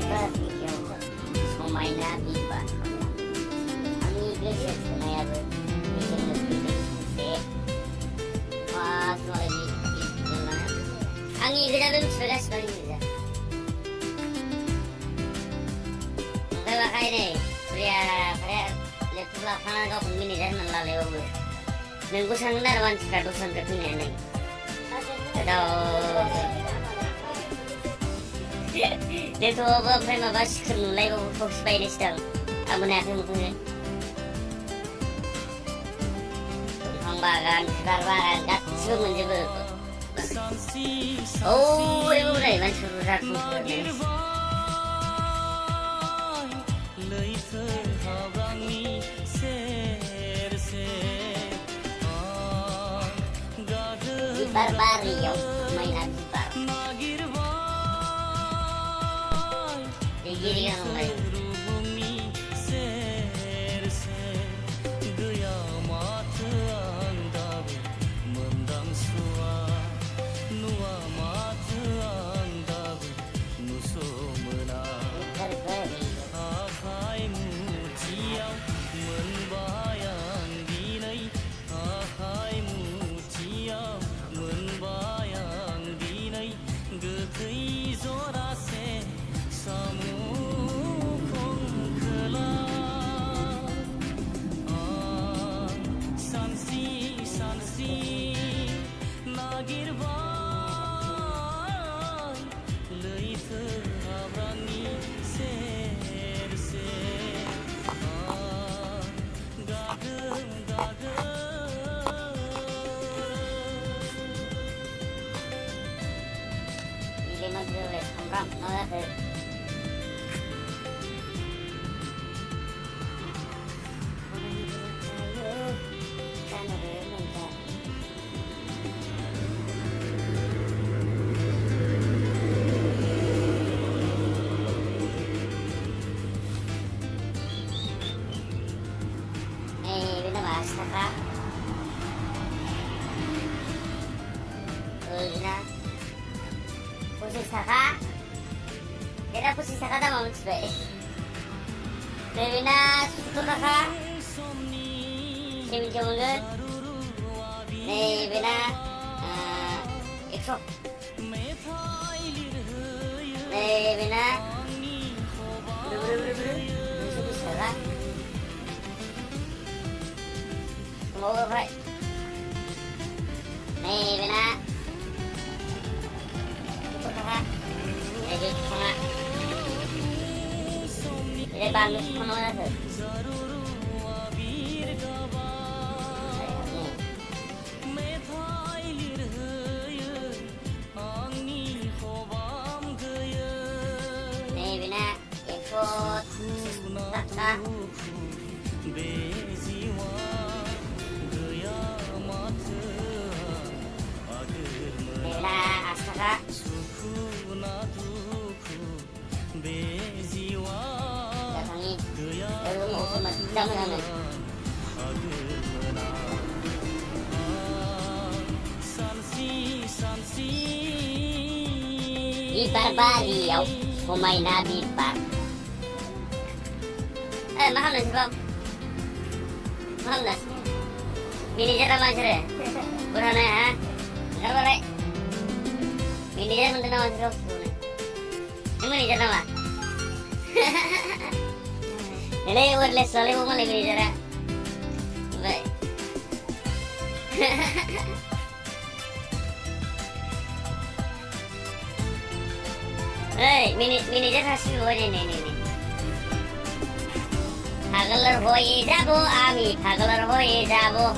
बारियाव समायना बिबार आंनि गोसो थोनायाबो बेजोंनो फैदों मोनसे आंनि गोजाबो मिथिबाय गासिबो आंनि गोजा ओमफ्राय बाखाय नै सुरिया लेपटप लाफानानै गावखौनो मेनेजार होननानै लालायबावो नोंखौ सानगोन आरो मानसिफ्रा दस्रानिफ्राय फैनानै लेपटपाबो ओमफ्राय माबा सिखोर नुलायबावो फक्स बायनायसो दां आंबो नायाखै मोखौनो दंफां बागान बिबार बागान गासिबो मोनजोबो ओरैबो बोराय मानसिफोर बुरजा दंजोबो बिबार बारियाव समायना बिबार गिरि गांलाय Samram, no that's it. Pusaka Kira pusaka dah mau sebaik Devina susu kakak Kami jangan Devina Ekso Devina Susu pusaka Mau apa Devina Ini bang, mana mana tu? Ni bina ikut tak. Bina astaka. Jangan Bibar bariau Humayna bibar mahal nasi bang Mahal nasi Manajer apa aja Burhana ya Enggak boleh Manajer mentena masuk Ini manajer nama Ini wireless soalnya mau lagi bicara. Baik. Hey, manajer hasil boleh ini. Hagalar hoye jabo ami, hagalar hoye jabo.